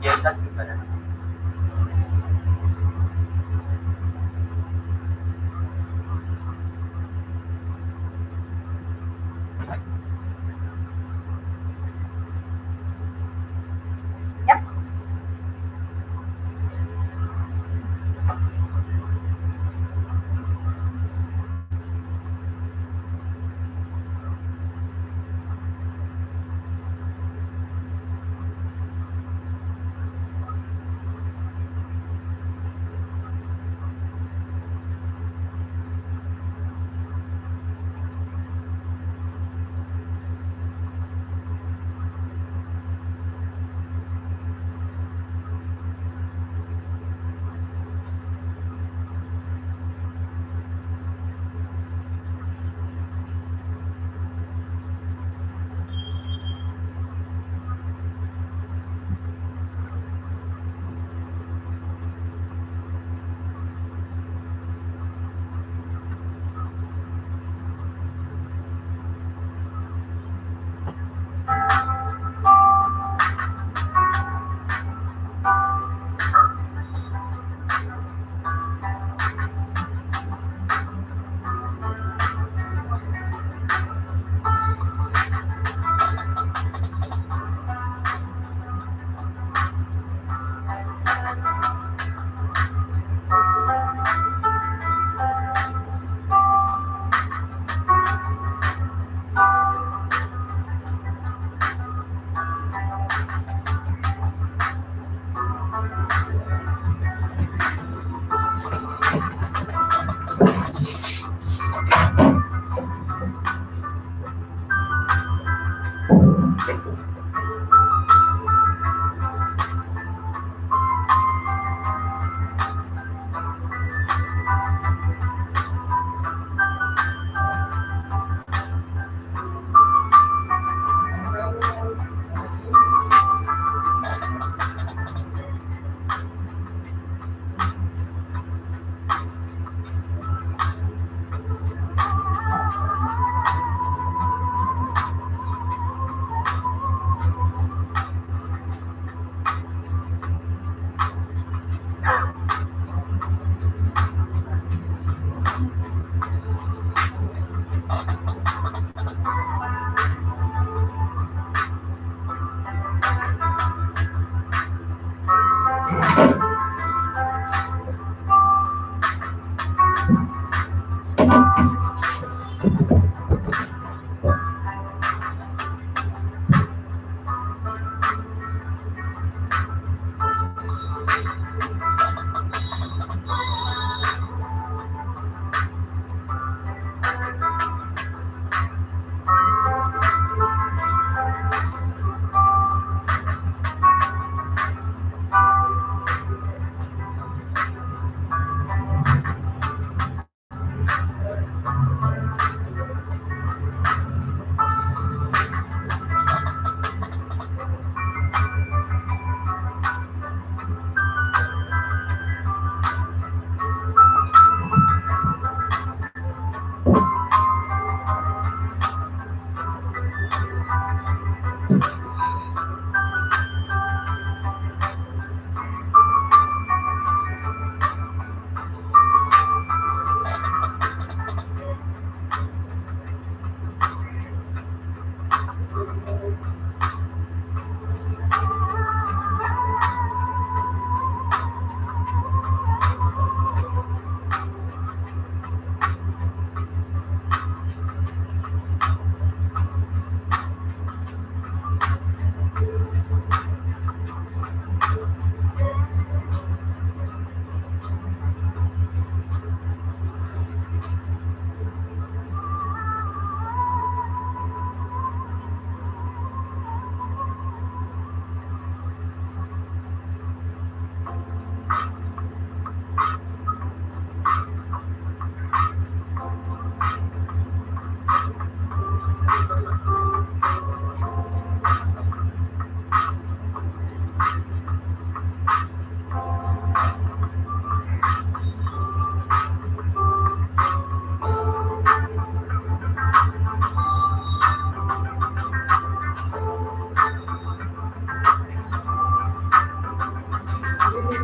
Yes, that's correct. Yep.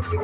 Good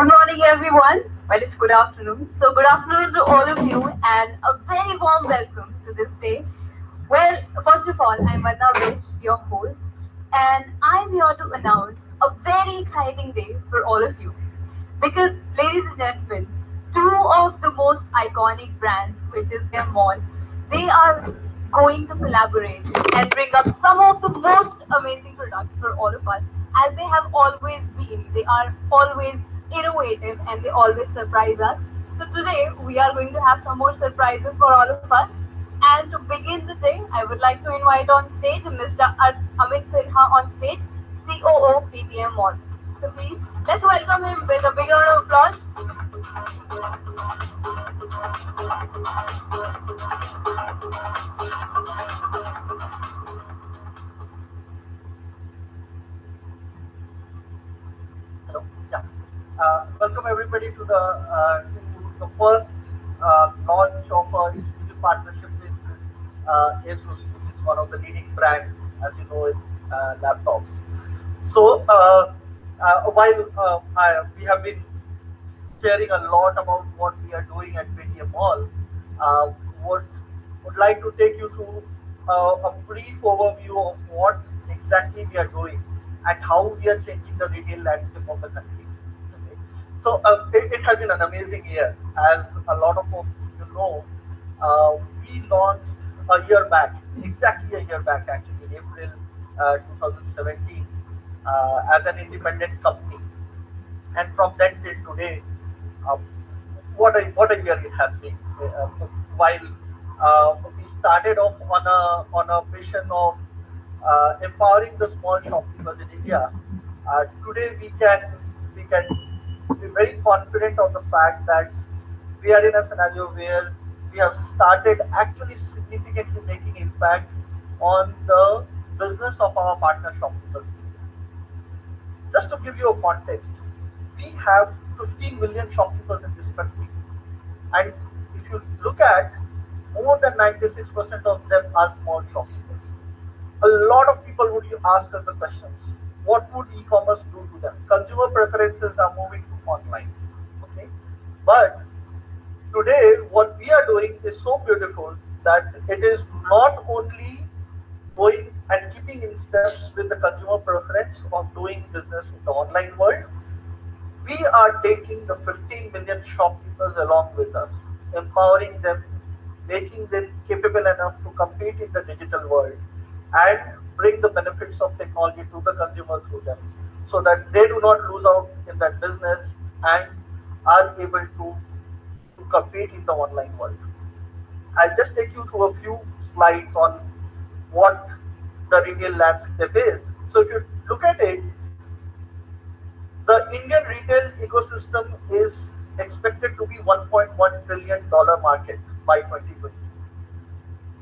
morning, everyone. Well, it's good afternoon. So, good afternoon to all of you, and a very warm welcome to this day. Well, first of all, I'm Adda, your host, and I'm here to announce a very exciting day for all of you. Because, ladies and gentlemen, two of the most iconic brands, which is their mall, they are going to collaborate and bring up some of the most amazing products for all of us, as they have always been. They are always innovative and they always surprise us. So today we are going to have some more surprises for all of us. And to begin the day, I would like to invite on stage Mr. Amit Sinha on stage, COO PTM Mall. So please, let's welcome him with a big round of applause. Hello. Yeah. Welcome everybody to the first launch of a exclusive partnership with Asus, which is one of the leading brands, as you know, in laptops. So while we have been sharing a lot about what we are doing at Paytm Mall, uh, would would like to take you through a brief overview of what exactly we are doing and how we are changing the retail landscape of the country. Okay. So it has been an amazing year, as a lot of you know. We launched a year back, exactly a year back, actually in April 2017, as an independent company, and from then till today, uh, what a year it has been. While we started off on a mission of empowering the small shopkeepers in India, today we can be very confident of the fact that we are in a scenario where we have started actually significantly making impact on the business of our partner shopkeepers. Just to give you a context, we have 15 million shopkeepers in this country, and if you look at, more than 96% of them are small shopkeepers. A lot of people would ask us the questions: what would e-commerce do to them? Consumer preferences are moving to online. Okay, but today what we are doing is so beautiful that it is not only going and keeping in steps with the consumer preference of doing business in the online world, we are taking the 15 million shopkeepers along with us, empowering them, making them capable enough to compete in the digital world and bring the benefits of technology to the consumer through them, so that they do not lose out in that business and are able to compete in the online world. I'll just take you through a few slides on what the retail landscape is. So if you look at it, the Indian retail ecosystem is expected to be $1.1 trillion market by 2020.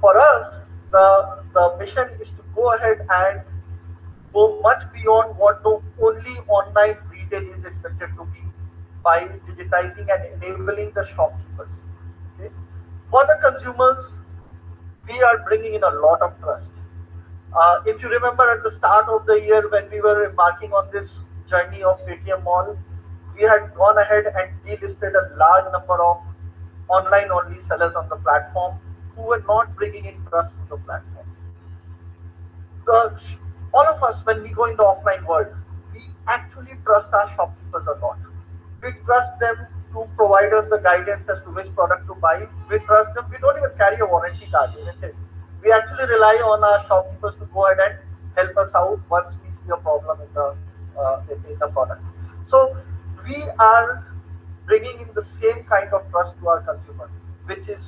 For us, the mission is to go ahead and go much beyond what the only online retail is expected to be by digitizing and enabling the shopkeepers. Okay? For the consumers, we are bringing in a lot of trust. If you remember at the start of the year when we were embarking on this journey of Paytm Mall, we had gone ahead and delisted a large number of online only sellers on the platform who were not bringing in trust to the platform. The, all of us, when we go in the offline world, we actually trust our shopkeepers a lot. We trust them to provide us the guidance as to which product to buy. We trust them. We don't even carry a warranty card, isn't it? We actually rely on our shopkeepers to go ahead and help us out once we see a problem in the product. So we are bringing in the same kind of trust to our consumer, which is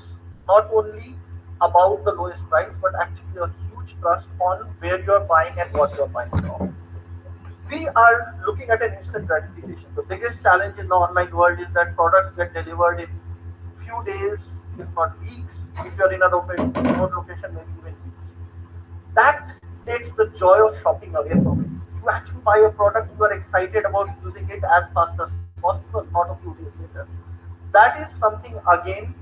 not only about the lowest price, but actually a huge trust on where you're buying and what you're buying from. We are looking at an instant gratification. The biggest challenge in the online world is that products get delivered in few days, if not weeks. If you're in a remote location, maybe even weeks. That takes the joy of shopping away from it. You actually buy a product, you are excited about using it as fast as possible, not a few days later. That is something again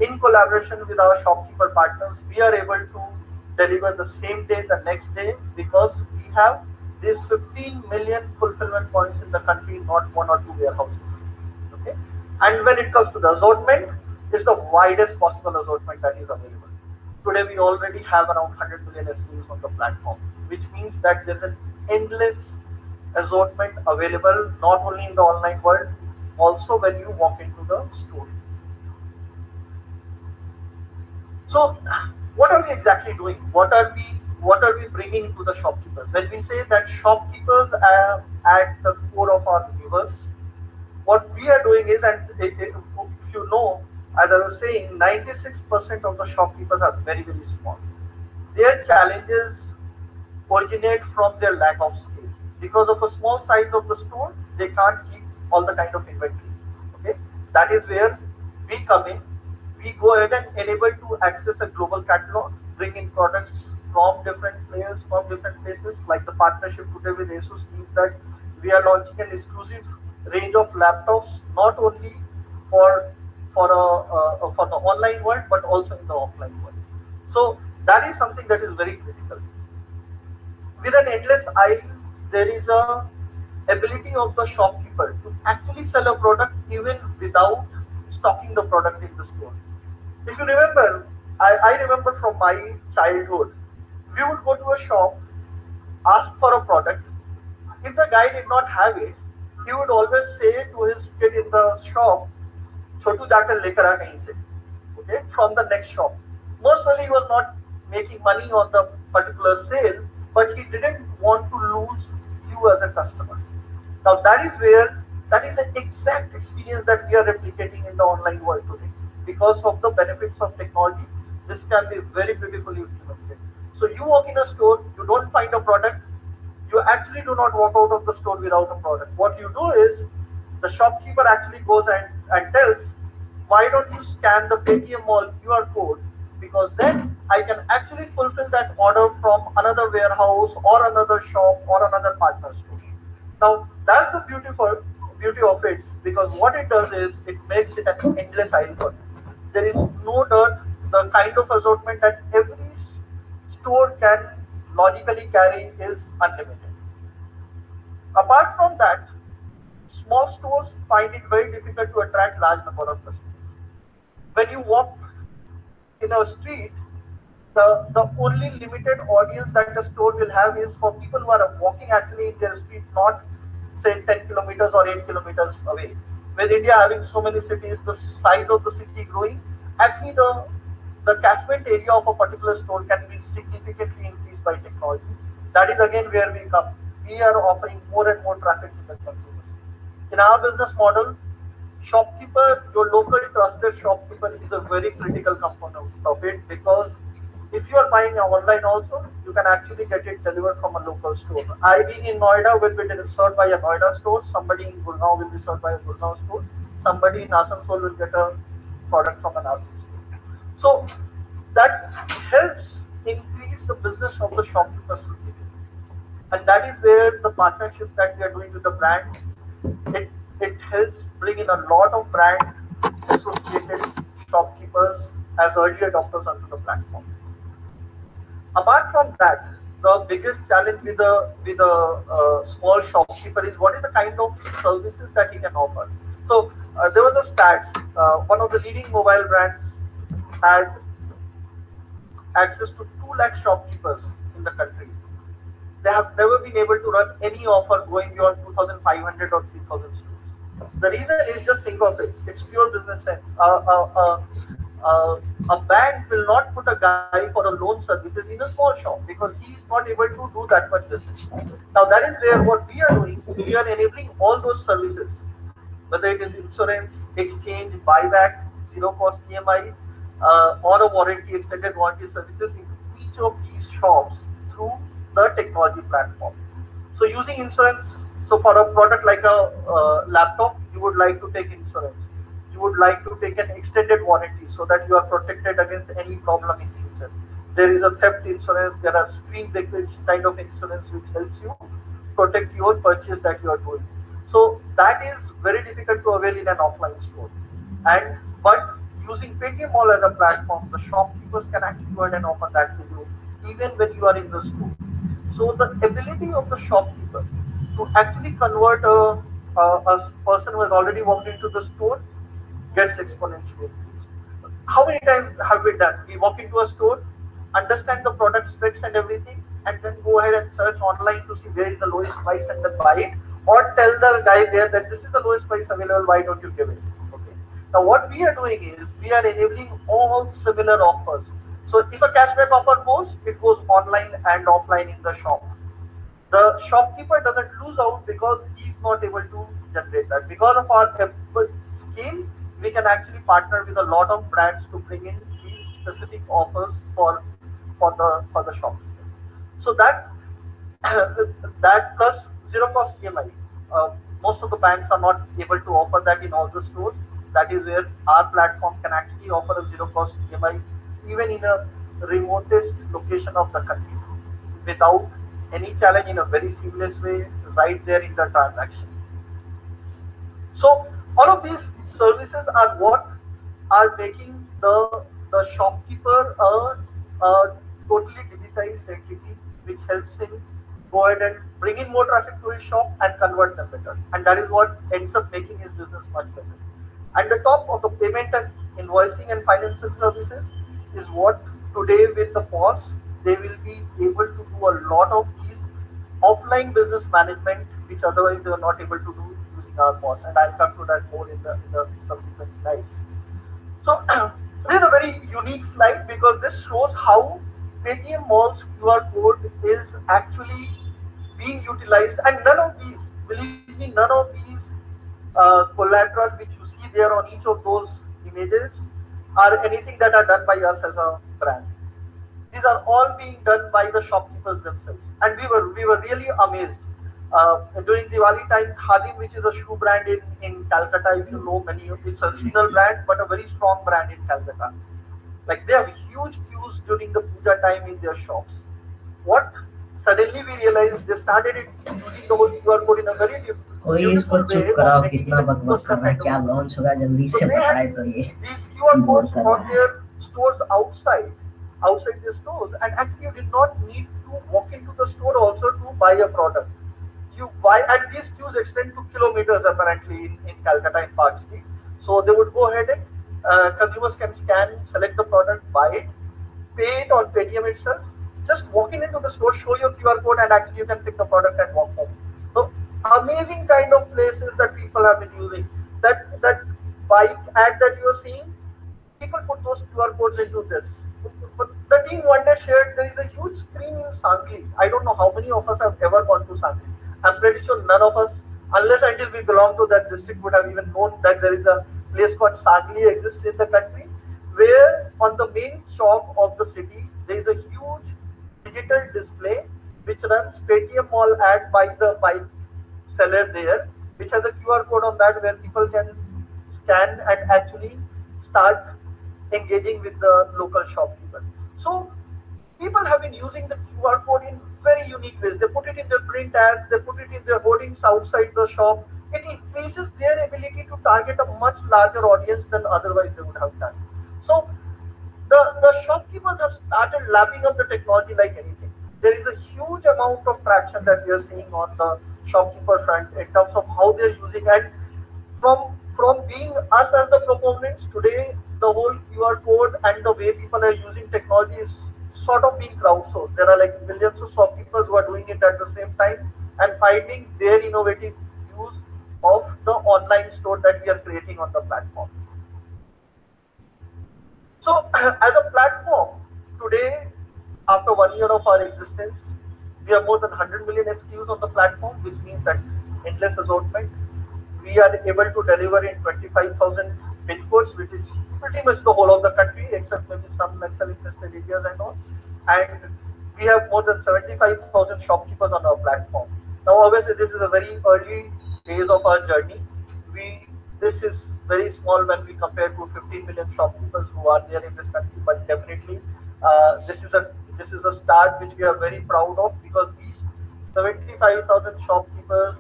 in collaboration with our shopkeeper partners, we are able to deliver the same day, the next day, because we have these 15 million fulfillment points in the country, not one or two warehouses. Okay, and when it comes to the assortment, it's the widest possible assortment that is available. Today, we already have around 100 million SKUs on the platform, which means that there's an endless assortment available not only in the online world, also when you walk into the store. So, what are we exactly doing? What are we bringing to the shopkeepers? When we say that shopkeepers are at the core of our universe, what we are doing is, and if you know, as I was saying, 96% of the shopkeepers are very very small. Their challenges originate from their lack of scale. Because of a small size of the store, they can't keep all the kind of inventory. Okay, that is where we come in. We go ahead and enable to access a global catalog, bring in products from different players, from different places. Like the partnership today with Asus means that we are launching an exclusive range of laptops, not only for for the online world, but also in the offline world. So that is something that is very critical. With an endless aisle, there is a ability of the shopkeeper to actually sell a product even without stocking the product in the store. If you remember, I remember from my childhood, we would go to a shop, ask for a product. If the guy did not have it, he would always say to his kid in the shop, छोटू जाकर लेकर आ कहीं से, okay, from the next shop. Most probably he was not making money on the particular sale, but he didn't want to lose you as a customer. Now that is where that is the exact experience that we are replicating in the online world today. Because of the benefits of technology, this can be very beautifully implemented. So you walk in a store, you don't find a product, you actually do not walk out of the store without a product. What you do is the shopkeeper actually goes and tells, why don't you scan the Paytm Mall QR code? Because then I can actually fulfill that order from another warehouse or another shop or another partner store. Now that's the beauty of it, because what it does is it makes it an endless aisle for you. There is no dirt. The kind of assortment that every store can logically carry is unlimited. Apart from that, small stores find it very difficult to attract large number of customers. When you walk in a street, the only limited audience that the store will have is for people who are walking actually in their street, not say 10 kilometers or 8 kilometers away. With India having so many cities, the size of the city growing, actually the catchment area of a particular store can be significantly increased by technology. That is again where we come. We are offering more and more traffic to the consumers. In our business model, shopkeeper, your local trusted shopkeeper is a very critical component of it because if you are buying online also, you can actually get it delivered from a local store. I being in Noida will be served by a Noida store. Somebody in Gurgaon will be served by a Gurgaon store. Somebody in Asansol will get a product from an Asus store. So that helps increase the business of the shopkeepers, and that is where the partnership that we are doing with the brand, it helps bring in a lot of brand associated shopkeepers as early adopters onto the platform. Apart from that, the biggest challenge with a small shopkeeper is what is the kind of services that he can offer. So there was a stats. One of the leading mobile brands had access to 2 lakh shopkeepers in the country. They have never been able to run any offer going beyond 2,500 or 3,000 stores. The reason is just think of it. It's pure business sense. A bank will not put a guy for a loan services in a small shop because he is not able to do that much business. Now that is where what we are doing, we are enabling all those services, whether it is insurance, exchange, buyback, zero cost EMI, or a warranty, extended warranty services into each of these shops through the technology platform. So using insurance, so for a product like a laptop, you would like to take insurance. You would like to take an extended warranty so that you are protected against any problem in future. There is a theft insurance, there are screen breakage kind of insurance which helps you protect your purchase that you are doing. So that is very difficult to avail in an offline store. And but using Paytm Mall as a platform, the shopkeepers can actually go ahead and offer that to you even when you are in the store. So the ability of the shopkeeper to actually convert a person who has already walked into the store gets exponentially increased. How many times have we done? We walk into a store, understand the product specs and everything, and then go ahead and search online to see where is the lowest price and then buy it, or tell the guy there that this is the lowest price available. Why don't you give it? Okay. Now what we are doing is we are enabling all similar offers. So if a cashback offer goes, it goes online and offline in the shop. The shopkeeper doesn't lose out because he's not able to generate that. Because of our scale, we can actually partner with a lot of brands to bring in these specific offers for the shopkeeper. So that that plus zero cost EMI. Most of the banks are not able to offer that in all the stores. That is where our platform can actually offer a zero cost EMI even in a remotest location of the country without any challenge in a very seamless way right there in the transaction. So all of these services are what are making the shopkeeper a totally digitized entity, which helps him go ahead and bring in more traffic to his shop and convert them better. And that is what ends up making his business much better. And the top of the payment and invoicing and financial services is what today with the POS they will be able to do a lot of these offline business management which otherwise they were not able to do using our POS. And I'll come to that more in the subsequent slides. So this is a very unique slide because this shows how Paytm Mall's QR code is actually being utilized, and none of these, believe me, none of these collateral which you see there on each of those images are anything that are done by us as a brand. These are all being done by the shopkeepers themselves, and we were really amazed. During Diwali time, Khadim, which is a shoe brand in Calcutta, if you know many of it's a regional brand, but a very strong brand in Calcutta. Like they have huge queues during the puja time in their shops. What suddenly we realized they started it using the whole QR code in a very कोई इसको beautiful चुप way of कराओ, making कितना it an बकबक कर ecosystem रहा है, kind of क्या a thing. लॉन्च होगा जल्दी So से they बताए had तो ये these QR बोर codes कर रहा on है. their stores outside the stores, and actually you did not need to walk into the store also to buy a product. You buy, and these queues extend to kilometers apparently in Calcutta in Park Street. So they would go ahead and consumers can scan, select the product, buy it, pay it on Paytm itself. Just walking into the store, show your QR code, and actually you can pick the product and walk home. So amazing kind of places that people have been using. That bike ad that you're seeing, people put those QR codes into this. But the team one day shared there is a huge screen in Sangli. I don't know how many of us have ever gone to Sangli. I'm pretty sure none of us, unless until we belong to that district, would have even known that there is a place called Sangli exists in the country. where on the main shop of the city there is a huge digital display which runs Paytm Mall ad by seller there, which has a QR code on that where people can scan and actually start engaging with the local shopkeeper. So people have been using the QR code in very unique ways. They put it in their print ads, they put it in their hoardings outside the shop. It increases their ability to target a much larger audience than otherwise they would have done. So the shopkeepers have started lapping up the technology like anything. There is a huge amount of traction that we are seeing on the shopkeeper front in terms of how they're using, and from being us as the proponents today, the whole QR code and the way people are using technology is sort of being crowdsourced. There are like millions of shopkeepers who are doing it at the same time and finding their innovative use of the online store that we are creating on the platform. So, as a platform, today, after 1 year of our existence, we have more than 100 million SKUs on the platform, which means that endless assortment. We are able to deliver in 25,000 pin codes, which is pretty much the whole of the country, except maybe some Excel infested areas and all. And we have more than 75,000 shopkeepers on our platform. Now, obviously, this is a very early days of our journey. We This is very small when we compare to 15 million shopkeepers who are there in this country, but definitely this is a start which we are very proud of, because these 75,000 shopkeepers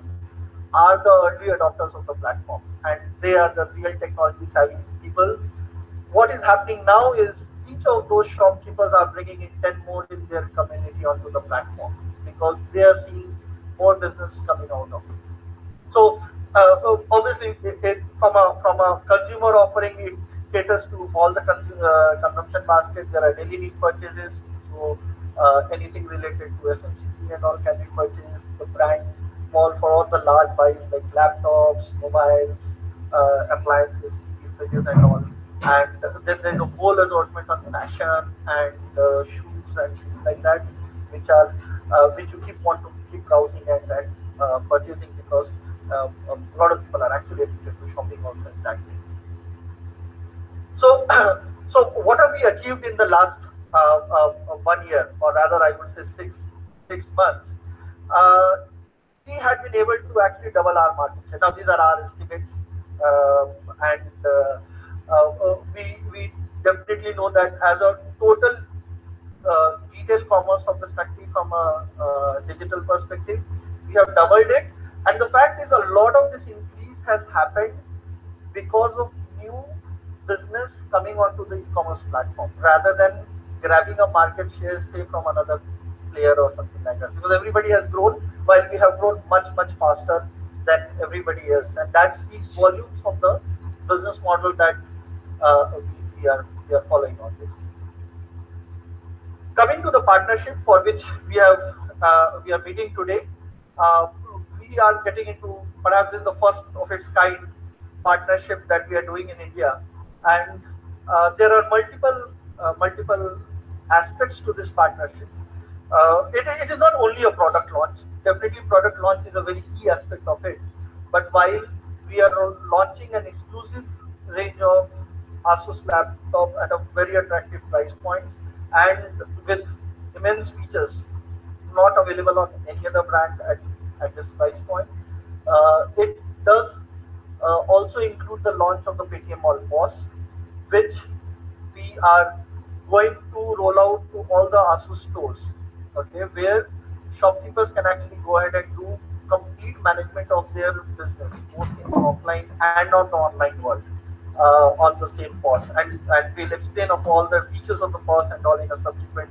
are the early adopters of the platform, and they are the real technology savvy people. What is happening now is each of those shopkeepers are bringing in 10 more in their community onto the platform, because they are seeing more business coming out of it. So obviously, from a consumer offering, it caters to all the consumption baskets. There are daily need purchases, so anything related to FMCG and all can be purchased. The brand fall for all the large buys like laptops, mobiles, appliances, fridges and all. And then there's a whole assortment on fashion and shoes and things like that, which you keep want to keep browsing and purchasing, because a lot of people are actually addicted to shopping also in that way. So, so what have we achieved in the last 1 year, or rather, I would say six months? Uh, we had been able to actually double our market share. Now, these are our estimates, and we definitely know that as a total retail commerce of this country from a digital perspective, we have doubled it. And the fact is, a lot of this increase has happened because of new business coming onto the e-commerce platform, rather than grabbing a market share, say, from another player or something like that. Because everybody has grown, while we have grown much faster than everybody else, and that speaks volumes of the business model that we are following on this. Coming to the partnership for which we are meeting today, uh, we are getting into perhaps this is the first of its kind partnership that we are doing in India, and there are multiple aspects to this partnership. It is not only a product launch. Definitely, product launch is a very key aspect of it. But while we are launching an exclusive range of Asus laptop at a very attractive price point and with immense features not available on any other brand at this price point. It does also include the launch of the Paytm All Boss, which we are going to roll out to all the Asus stores, okay, where shopkeepers can actually go ahead and do complete management of their business, both in offline and on the online world, on the same POS. And we'll explain of all the features of the POS and all in a subsequent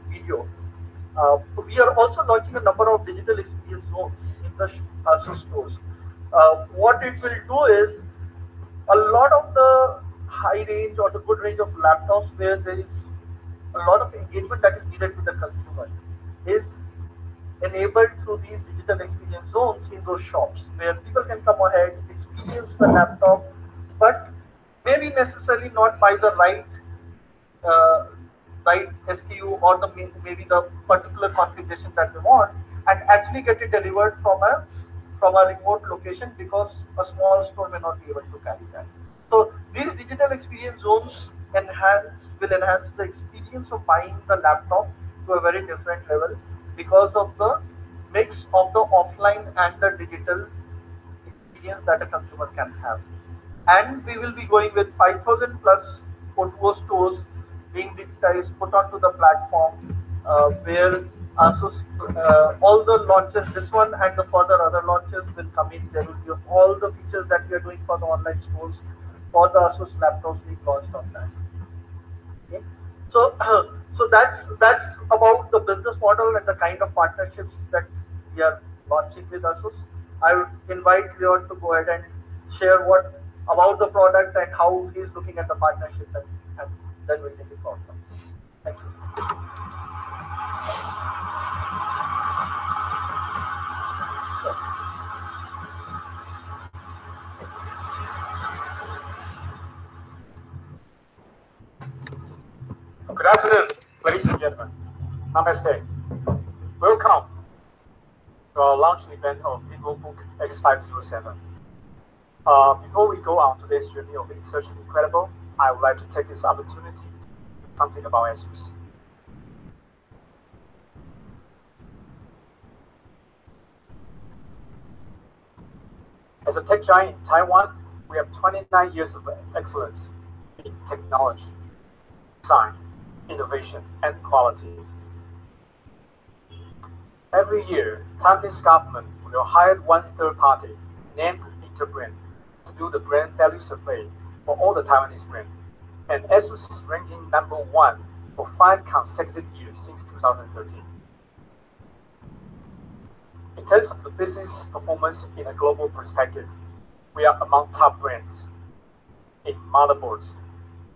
video. We are also launching a number of digital experience zones in the Asus stores. What it will do is a lot of the high range or the good range of laptops where there is a lot of engagement that is needed with the consumer is enabled through these digital experience zones in those shops where people can come ahead, experience the laptop, but maybe necessarily not buy the uh, right SKU or maybe the particular configuration that they want, and actually get it delivered from a remote location, because a small store may not be able to carry that. So These digital experience zones will enhance the experience of buying the laptop to a very different level because of the mix of the offline and the digital experience that a consumer can have. And we will be going with 5,000 plus photo stores being digitized, put onto the platform where Asus, all the launches, this one and the further other launches will come in. There will be all the features that we are doing for the online stores for the Asus laptops being launched on that. Okay. So, so that's about the business model and the kind of partnerships that we are launching with Asus. I would invite Leon to go ahead and share what about the product and how he's looking at the partnership, and then we'll take it forward. Thank you. Good afternoon, ladies and gentlemen. Namaste. Welcome to our launching event of VivoBook X507. Before we go on today's journey of research and incredible, I would like to take this opportunity to do something about Asus. As a tech giant in Taiwan, we have 29 years of excellence in technology, design, innovation, and quality. Every year, Taiwanese government will hire one third party named Interbrand to do the brand value survey for all the Taiwanese brands. And Asus is ranking number one for 5 consecutive years since 2013. In terms of the business performance in a global perspective, we are among top brands in motherboards,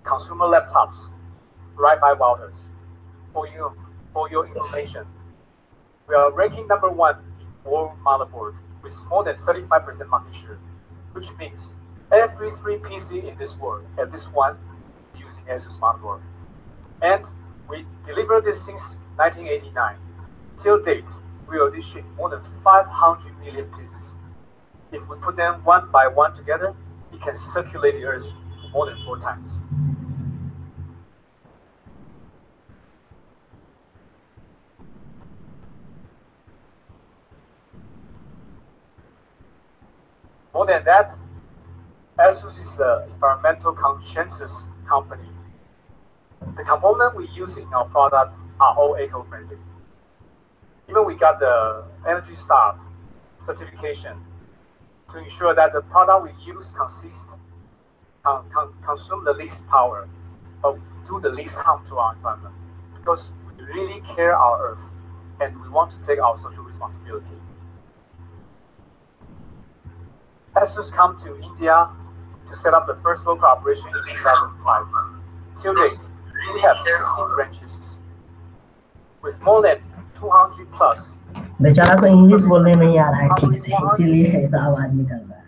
consumer laptops, Wi-Fi routers. For your information, we are ranking number one in world motherboard with more than 35% market share, which means every 3 PC in this world, at least one, is using Asus motherboard. And we delivered this since 1989. Till date, we already shipped more than 500 million pieces. If we put them one by one together, it can circulate the Earth more than 4 times. More than that, Asus is an environmental conscientious company. The components we use in our product are all eco-friendly. Even we got the Energy Star certification to ensure that the product we use consume the least power, but do the least harm to our environment. Because we really care our Earth, and we want to take our social responsibility. Asus come to India to set up the first local operation in 2005. Till date, we have 16 branches with more than 200 plus. बेचारा को English बोलने नहीं आ रहा है ठीक से, इसीलिए ऐसा आवाज निकल रहा है.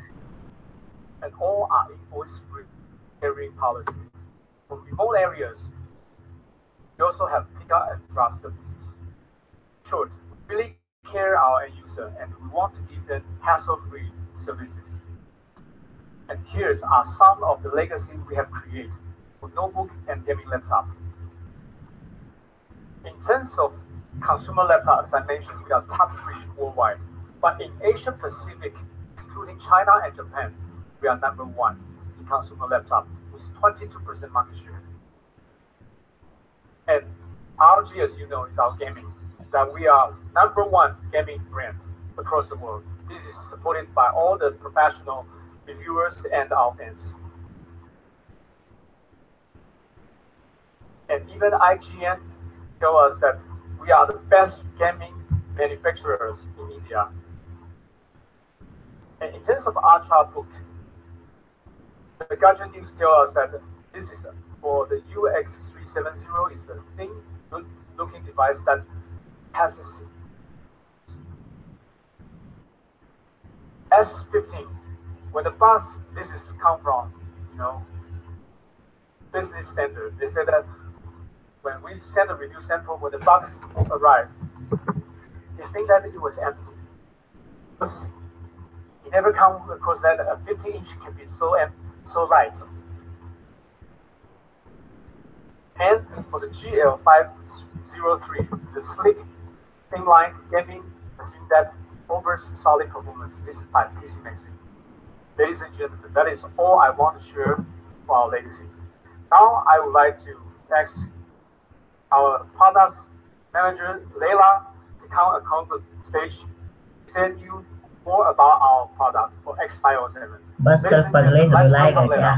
And all are invoice-free carrying policy. For remote areas, we also have pickup and drop services. In short, we really care our end user and we want to give them hassle-free services. And here's are some of the legacy we have created for notebook and gaming laptop. In terms of consumer laptop, as I mentioned, we are top 3 worldwide. But in Asia Pacific, excluding China and Japan, we are number 1 in consumer laptop with 22% market share. And RG, as you know, is our gaming. That we are number 1 gaming brand across the world. This is supported by all the professional reviewers and our fans. And even IGN tell us that we are the best gaming manufacturers in India. And in terms of Ultrabook, the Gadget News tell us that this is for the UX370 is the thin looking device that has S15. When the box this is come from, business standard, they said that when we sent a review sample, when the box arrived, they think that it was empty. But it never come across that a 15-inch can be so light. And for the GL503, the sleek, thin-line gaming machine that offers solid performance. This is my PC Maxi. Ladies and gentlemen, that is all I want to share for our legacy. Now I would like to ask our products manager, Leila, to come across the stage to tell you more about our product for X507. बस Ladies कर and पगले gentlemen, let's रुलाएगा welcome क्या? Leila.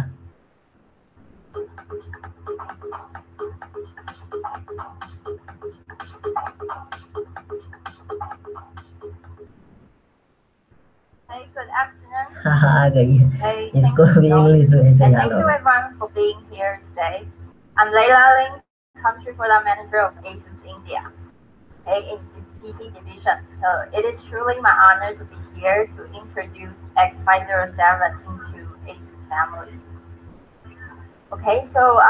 Hey, good afternoon. हाँ आ गई है. Hey, इसको thank you, भी John. English में से And डालो. thank you everyone for being here today. I'm Leila Ling, Country Product Manager of Asus India, okay, in the PC division. So it is truly my honor to be here to introduce X507 into Asus family. Okay, so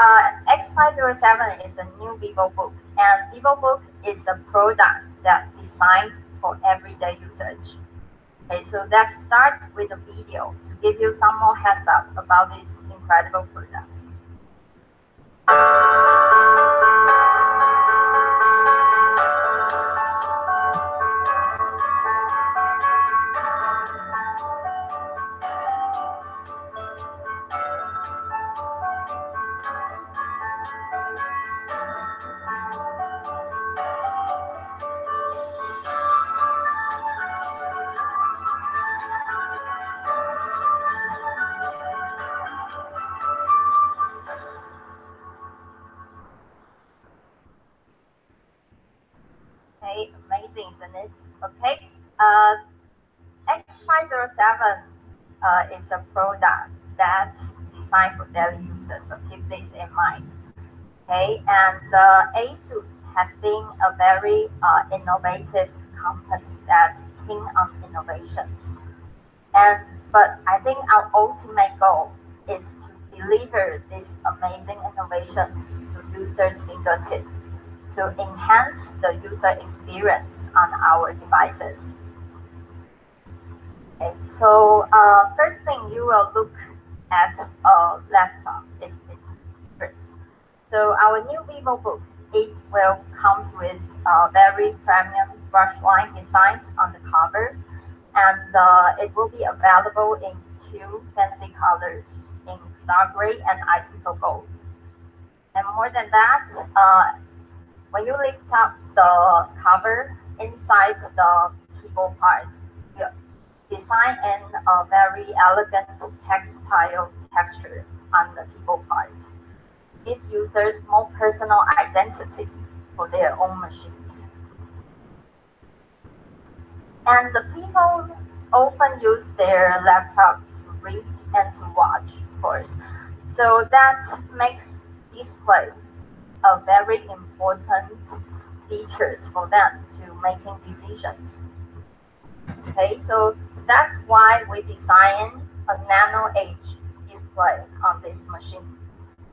X507 is a new VivoBook, and VivoBook is a product that's designed for everyday usage. Okay, so let's start with a video to give you some more heads up about these incredible products. Okay, amazing, isn't it? Okay, X507 is a product that's designed for daily users, so keep this in mind. Okay, and Asus has been a very innovative company that's keen on innovations. But I think our ultimate goal is to deliver these amazing innovations to users' fingertips to enhance the user experience on our devices. Okay, so first thing you will look at a laptop is its features. So our new VivoBook, it will comes with a very premium brush line design on the cover, and it will be available in two fancy colors, in star gray and icicle gold. And more than that, when you lift up the cover inside the keyboard part, you design in a very elegant textile texture on the keyboard part. Give users more personal identity for their own machines. And the people often use their laptop to read and to watch, of course. So that makes display a very important features for them to making decisions. Okay, so that's why we design a nano edge display on this machine.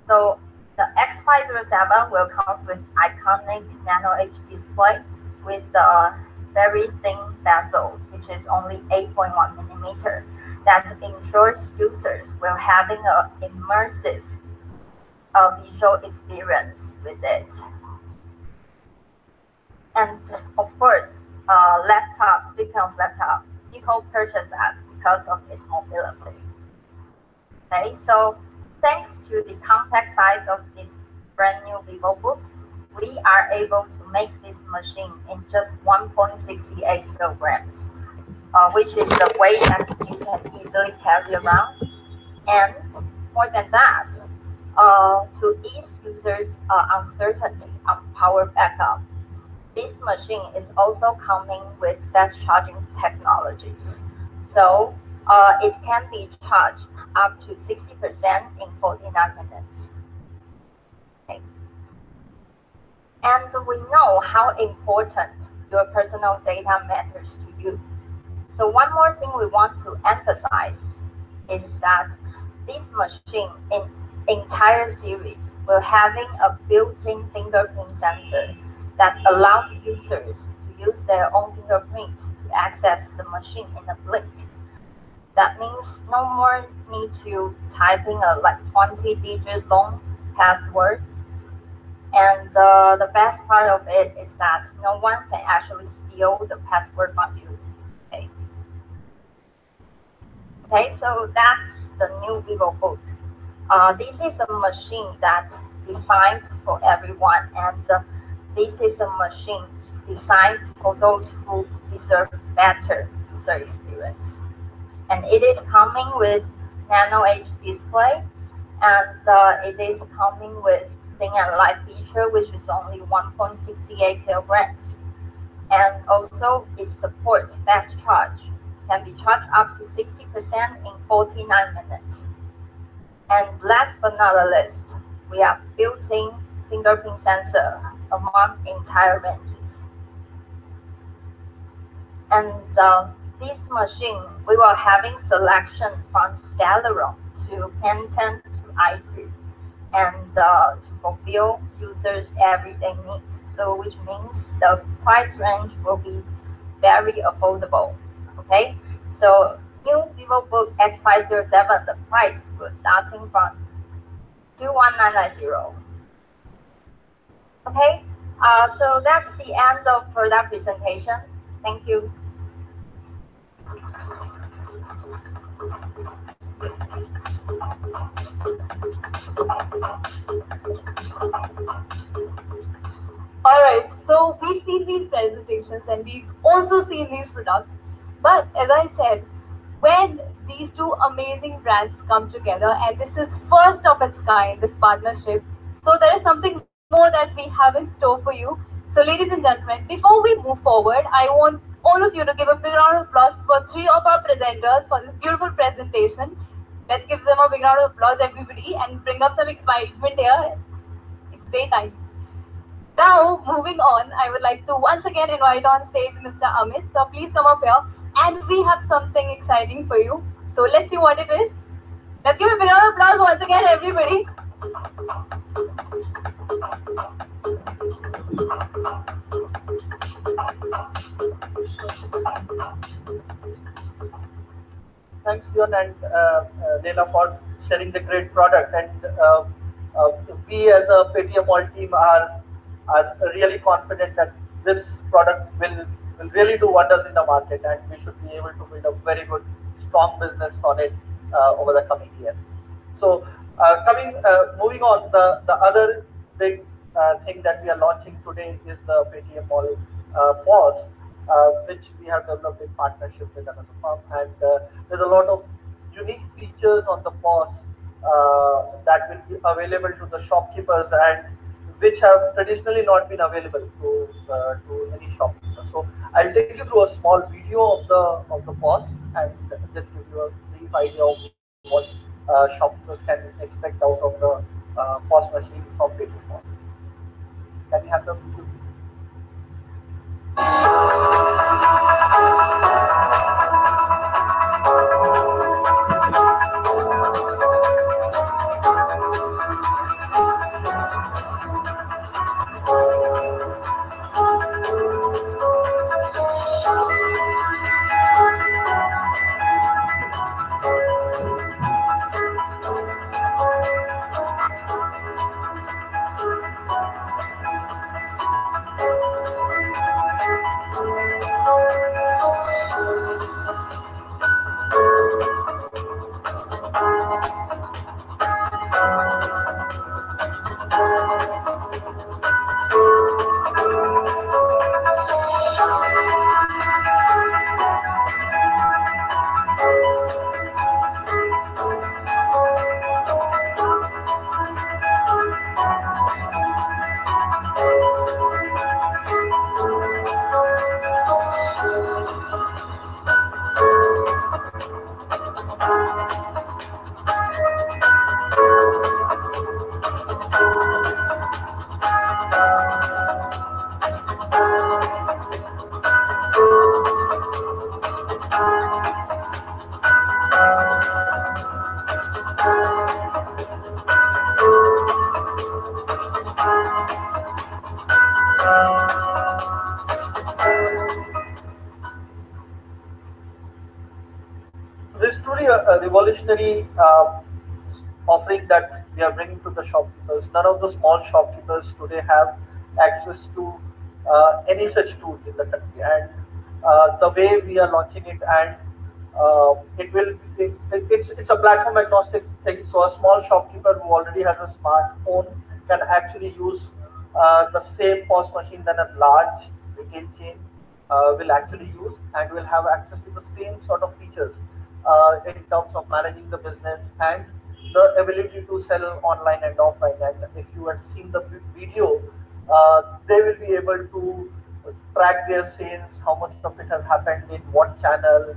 So the X507 will come with iconic nano edge display with the very thin bezel, which is only 8.1 millimeter, that ensures users will having an immersive visual experience with it. And of course, laptops, speaking of laptop, people purchase that because of its mobility. Okay, so thanks to the compact size of this brand new VivoBook, we are able to make this machine in just 1.68 kilograms, which is the weight that you can easily carry around. And more than that, to ease users' uncertainty on power backup, this machine is also coming with fast charging technologies. So it can be charged up to 60% in 49 minutes. Okay. And we know how important your personal data matters to you. So one more thing we want to emphasize is that this machine in entire series will having a built-in fingerprint sensor that allows users to use their own fingerprint to access the machine in a blink. That means no more need to type in a 20-digit long password And the best part of it is that no one can actually steal the password from you. Okay, okay, so that's the new VivoBook. This is a machine that designed for everyone, and this is a machine designed for those who deserve better user experience. And it is coming with Nano Edge display, and it is coming with Thin and Light feature, which is only 1.68 kilograms. And also, it supports fast charge, can be charged up to 60% in 49 minutes. And last but not the least, we have built-in fingerprint sensor among entire ranges. And this machine, we were having selection from Celeron to Pentium to i3, and to fulfill users' everyday needs. So, which means the price range will be very affordable. Okay, so new VivoBook X507, the price was starting from 21990. Okay, so that's the end of product presentation. Thank you. All right, so we've seen these presentations and we've also seen these products. But as I said, when these two amazing brands come together, and this is first of its kind, this partnership, so there is something more that we have in store for you. So, ladies and gentlemen, before we move forward, I want all of you to give a big round of applause for three of our presenters for this beautiful presentation. Let's give them a big round of applause, everybody, and bring up some excitement here. It's daytime. Now, moving on, I would like to once again invite on stage Mr. Amit. So please come up here, and we have something exciting for you. So let's see what it is. Let's give a big round of applause once again, everybody. Thanks, Leon and Leila, for sharing the great product. And uh, we as a Paytm Mall team are really confident that this product will really do wonders in the market, and we should be able to build a very good, strong business on it over the coming year. So, moving on, the other big thing that we are launching today is the Paytm Mall POS, which we have developed in partnership with another firm, and there's a lot of unique features on the POS that will be available to the shopkeepers and which have traditionally not been available to any shopkeeper. So I'll take you through a small video of the POS and just give you a brief idea of what shopkeepers can expect out of the POS machine from Paytm. Can we have the video? This is truly a revolutionary offering that we are bringing to the shopkeepers. None of the small shopkeepers today have access to any such tool in the country, and the way we are launching it, and it's a platform agnostic thing. So a small shopkeeper who already has a smartphone can actually use the same POS machine that a large retail chain will actually use, and will have access to the same sort of features in terms of managing the business and the ability to sell online and offline. And if you had seen the video, they will be able to track their sales, how much of it has happened in what channel,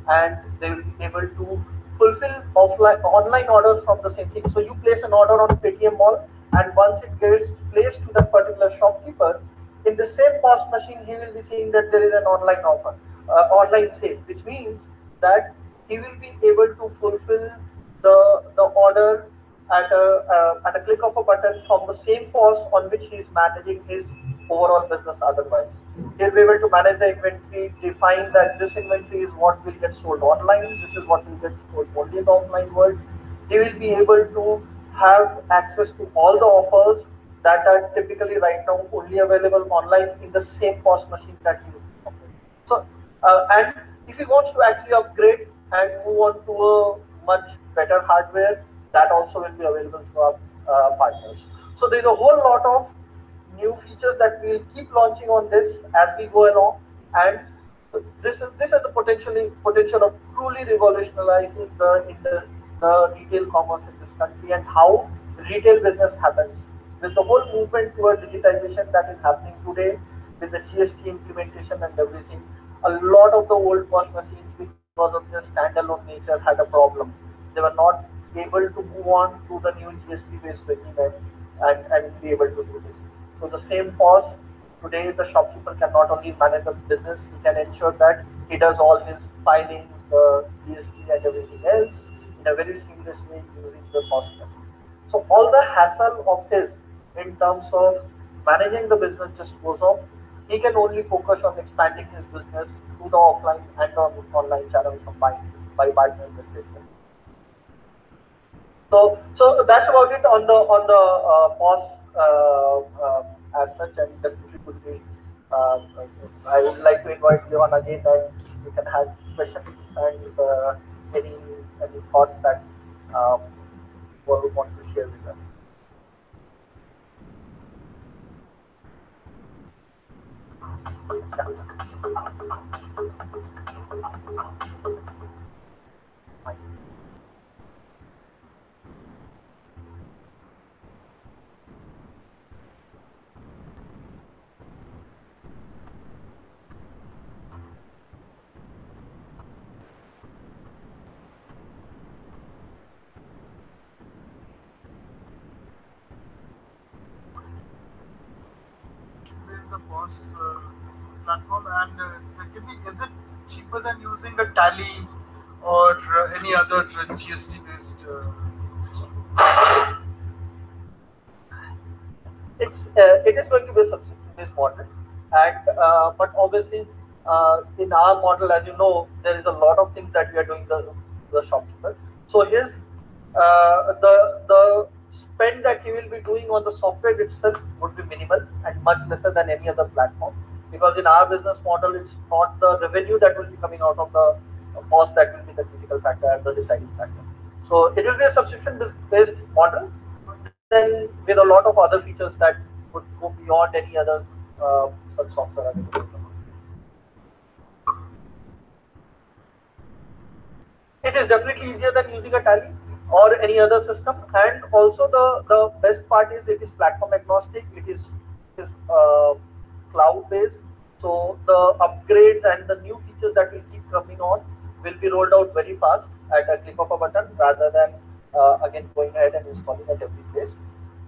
and they will be able to fulfill offline online orders from the same thing. So you place an order on Paytm Mall, and once it gets placed to that particular shopkeeper, in the same POS machine, he will be seeing that there is an online offer, online sale, which means that he will be able to fulfill the order at a click of a button from the same POS on which he is managing his overall business. Otherwise, he'll be able to manage the inventory, define that this inventory is what will get sold online, this is what will get sold only in the offline world. He will be able to have access to all the offers that are typically right now only available online in the same POS machine that he will be. So, and if he wants to actually upgrade and move on to a much better hardware, that also will be available to our partners. So there's a whole lot of new features that we'll keep launching on this as we go along, and this has the potential of truly revolutionizing the retail commerce in this country and how retail business happens. With the whole movement toward digitization that is happening today, with the GST implementation and everything, a lot of the old POS machines, because of their standalone nature, had a problem. They were not able to move on to the new GST-based regime and be able to do this. So the same POS today, the shopkeeper can not only manage the business, he can ensure that he does all his filings, the GST and everything else in a very seamless way using the POS machine. So all the hassle of his in terms of managing the business just goes off. He can only focus on expanding his business through the offline and the online channel combined by partnering with Facebook. So that's about it on the POS as such, and definitely could be. I would like to invite Leon again, and we can have questions and any thoughts that uh, one would want to share with us. Is the POS platform, and secondly, is it cheaper than using a tally or any other GST based system? It is going to be a subscription-based model, and but obviously in our model, as you know, there is a lot of things that we are doing the shopkeeper. So his the spend that he will be doing on the software itself would be minimal and much lesser than any other platform, because in our business model, it's not the revenue that will be coming out of the cost that will be the critical factor and the deciding factor. So it will be a subscription-based model, but then with a lot of other features that would go beyond any other such software available. It is definitely easier than using a tally or any other system, and also the best part is it is platform agnostic. It is cloud based, so the upgrades and the new features that will keep coming on will be rolled out very fast at a click of a button, rather than again going ahead and installing at every place.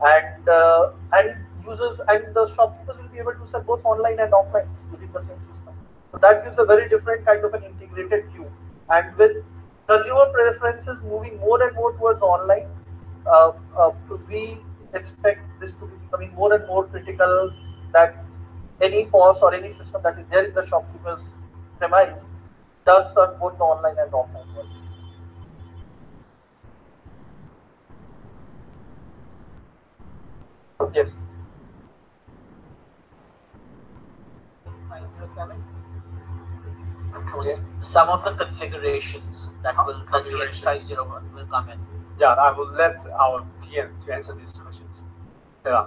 And users and the shopkeepers will be able to sell both online and offline using the same system. So that gives a very different kind of an integrated view. And with consumer preferences moving more and more towards online, uh, uh, we expect this to be becoming more and more critical, that any POS or any system that is there in the shopkeeper's premise does serve both the online and offline world. Yes. 507. Come again? Some of the configurations that will the Configuration. X501 will come in. Yeah, I will let our PM to answer these questions. Yeah.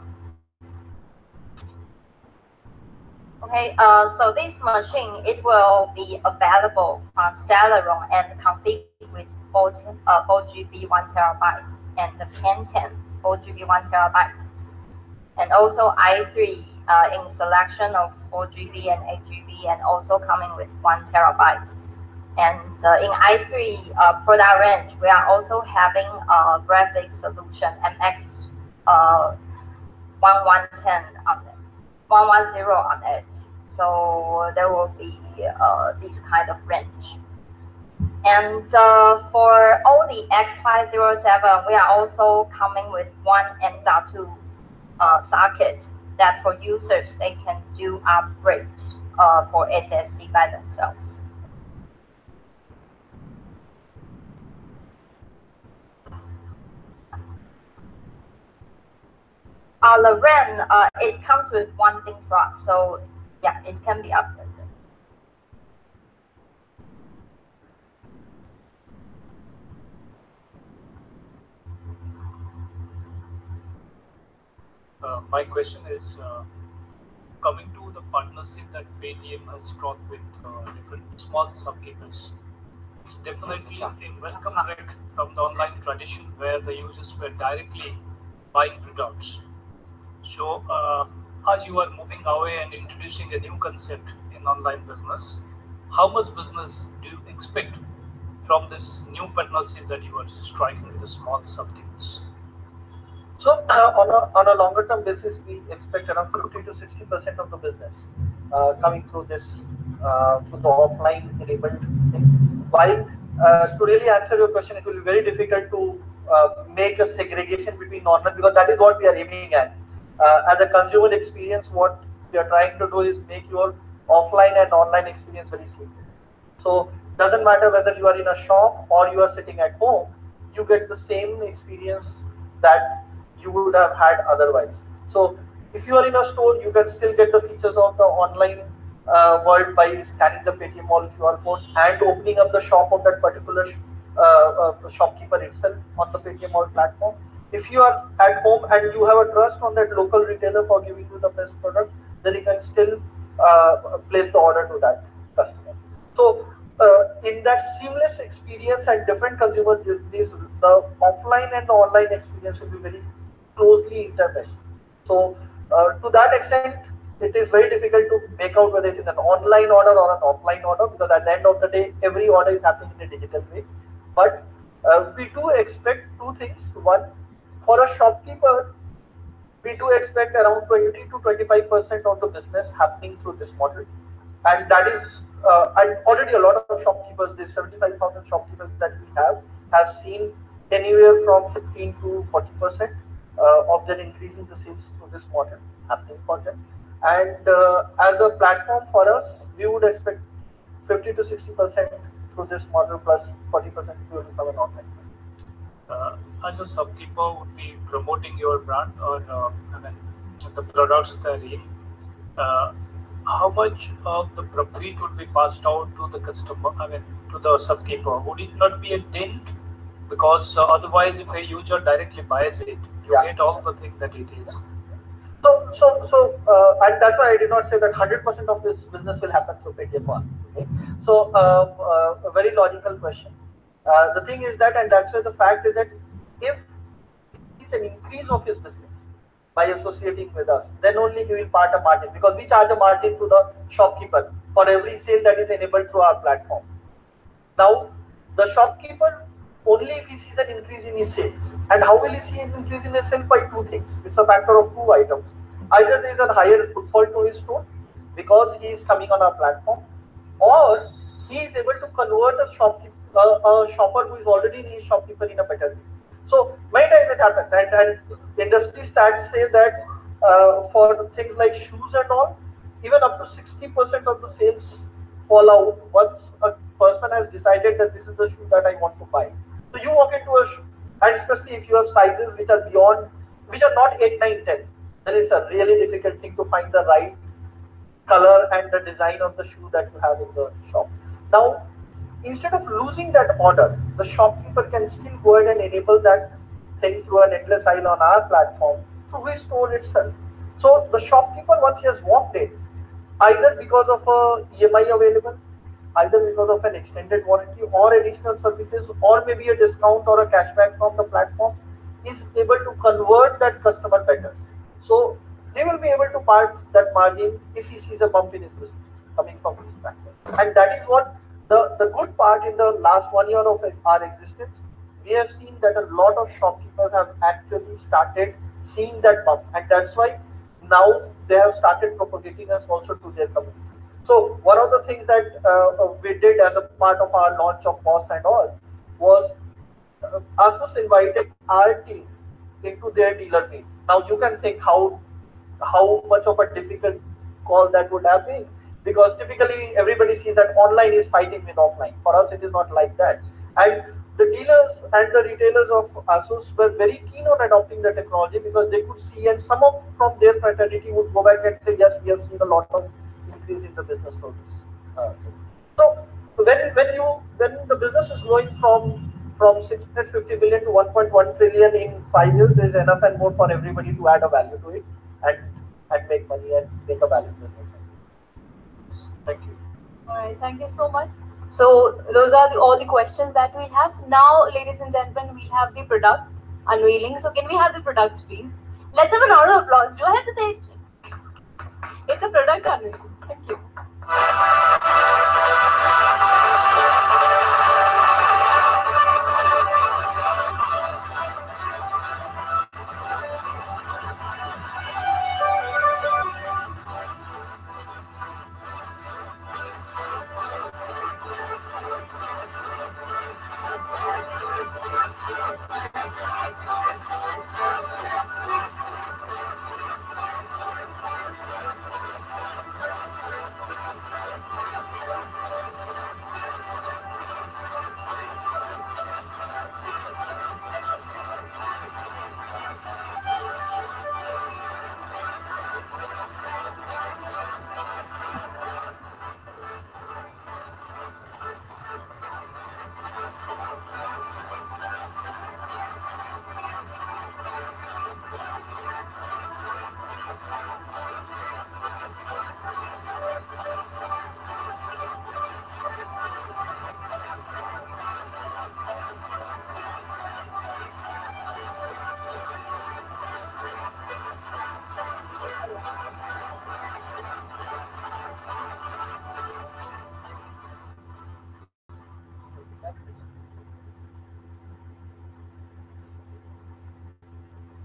Okay, so this machine, it will be available on Celeron and configured with 4GB 1TB and the paytm 4GB 1TB, and also i3 in selection of 4GB and 8GB, and also coming with 1TB. And in i3 product range, we are also having a graphics solution MX 1110 on it, 110 on it. So there will be this kind of range. And for all the X507, we are also coming with one M.2 socket that for users, they can do upgrades for SSD by themselves. The RAM, it comes with one thing slot, so yeah, it can be upgraded. My question is coming to the partnership that Paytm has struck with different small shopkeepers. It's definitely a welcome break from the online tradition where the users were directly buying products. So, as you are moving away and introducing a new concept in online business, how much business do you expect from this new partnership that you are striking with the small shopkeepers? So on a longer term basis, we expect around 50 to 60% of the business coming through this through the offline enabled thing. While to really answer your question, it will be very difficult to make a segregation between online, because that is what we are aiming at. As a consumer experience, what we are trying to do is make your offline and online experience very simple. So doesn't matter whether you are in a shop or you are sitting at home, you get the same experience that you would have had otherwise. So if you are in a store, you can still get the features of the online world by scanning the Paytm Mall QR code and opening up the shop of that particular shopkeeper itself on the Paytm Mall platform. If you are at home and you have a trust on that local retailer for giving you the best product, then you can still place the order to that customer. So in that seamless experience and different consumers, the offline and the online experience will be very closely intermeshed. So to that extent, it is very difficult to make out whether it is an online order or an offline order, because at the end of the day, every order is happening in a digital way. But we do expect two things. One, for a shopkeeper, we do expect around 20 to 25% of the business happening through this model. And that is, and already a lot of shopkeepers, the 75,000 shopkeepers that we have seen anywhere from 15 to 40% of their increasing the sales through this model happening for them. And as a platform for us, we would expect 50 to 60% through this model plus 40% if you will become an online. As a shopkeeper would be promoting your brand or I mean, the products therein, uh, how much of the profit would be passed out to the customer, I mean, to the shopkeeper? Would it not be a dent? Because otherwise, if a user directly buys it, you Yeah. get all the thing that it is. And that's why I did not say that 100% of this business will happen through Paytm One. Okay? So, a very logical question. The thing is that, and that's why the fact is that if he sees an increase of his business by associating with us, then only he will part a margin, because we charge a margin to the shopkeeper for every sale that is enabled through our platform. Now, the shopkeeper, only if he sees an increase in his sales. And how will he see an increase in his sales? By two things. It's a factor of two items. Either there is a higher footfall to his store because he is coming on our platform, or he is able to convert a shopper who is already in his shopkeeper in a better way. So many times it happens, and industry stats say that for things like shoes and all, even up to 60% of the sales fall out once a person has decided that this is the shoe that I want to buy. So you walk into a shoe, and especially if you have sizes which are beyond, which are not 8, 9, 10. then it's a really difficult thing to find the right color and the design of the shoe that you have in the shop. Now, instead of losing that order, the shopkeeper can still go ahead and enable that thing through an endless aisle on our platform through his store itself. So the shopkeeper, once he has walked in, either because of a EMI available, either because of an extended warranty or additional services, or maybe a discount or a cashback from the platform, is able to convert that customer better. So they will be able to part that margin if he sees a bump in his business coming from these factors. And that is what the good part in the last 1 year of our existence, we have seen that a lot of shopkeepers have actually started seeing that bump. And that's why now they have started propagating us also to their community. So one of the things that we did as a part of our launch of POS and all was Asus invited our team into their dealer meet. Now you can think how much of a difficult call that would have been, because typically everybody sees that online is fighting with offline. For us, it is not like that. And the dealers and the retailers of Asus were very keen on adopting the technology because they could see, and some of from their fraternity would go back and say, yes, we have seen a lot of increase in the business service. So when the business is growing from 650 billion to 1.1 trillion in 5 years, there is enough and more for everybody to add a value to it and and make money and make a value business. Thank you. All right, thank you so much. So those are all the questions that we have. Now, ladies and gentlemen, we have the product unveiling. So can we have the products, please? Let's have a round of applause. Do I have to say it? It's a product unveiling. Thank you.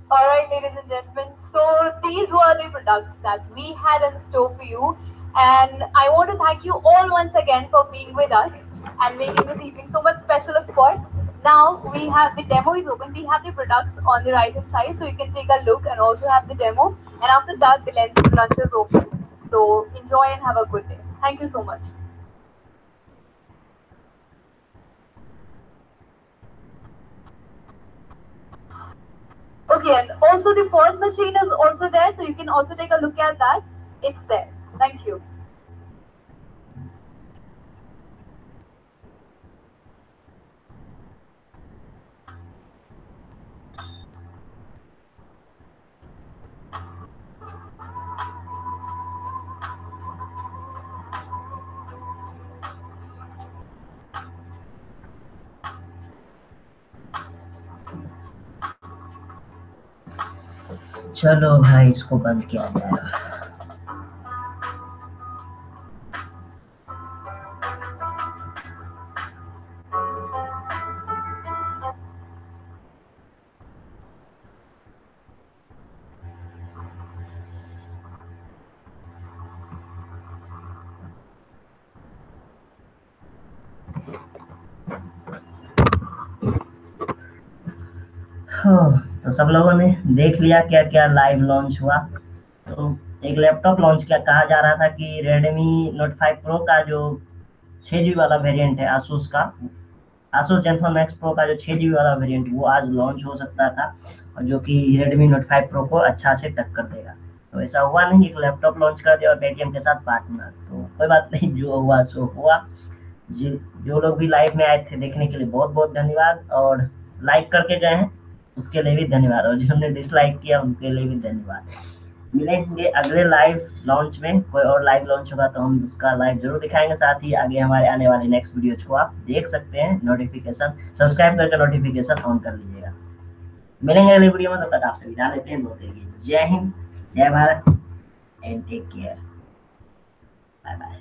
All right, ladies and gentlemen. So these were the products that we had in store for you, and I want to thank you all once again for being with us and making this evening so much special. Of course, now we have the demo is open. We have the products on the right hand side, so you can take a look and also have the demo. And after that, the lunch is open. So enjoy and have a good day. Thank you so much. Okay, and also the first machine is also there, so you can also take a look at that. It's there. Thank you. चलो भाई इसको बंद किया जाएगा। तो सब लोगों ने देख लिया क्या क्या लाइव लॉन्च हुआ। तो एक लैपटॉप लॉन्च किया, कहा जा रहा था कि Redmi Note 5 Pro का जो 6GB वाला वेरिएंट है Asus का, Asus Zenfone Max Pro का जो 6GB वाला वेरिएंट वो आज लॉन्च हो सकता था। और जो कि Redmi Note 5 Pro को अच्छा से टक्कर देगा। तो ऐसा हुआ नहीं, एक लैपटॉप लॉन्च कर दिया और पेटीएम के साथ पार्टनर, तो कोई बात नहीं, जो हुआ सो हुआ। जो लोग भी लाइव में आए थे देखने के लिए बहुत बहुत धन्यवाद, और लाइक करके गए हैं उसके लिए भी धन्यवाद, और जिन्होंने डिसलाइक किया उनके लिए भी धन्यवाद। मिलेंगे अगले लाइव लॉन्च में, कोई और लाइव लॉन्च होगा तो हम उसका लाइव जरूर दिखाएंगे। साथ ही आगे हमारे आने वाले नेक्स्ट वीडियोज को आप देख सकते हैं, नोटिफिकेशन सब्सक्राइब करके नोटिफिकेशन ऑन कर लीजिएगा। मिलेंगे अगले वीडियो में, तब तक आपसे विदा लेते हैं, बहुत जय हिंद, जय Bharat and take care, bye bye.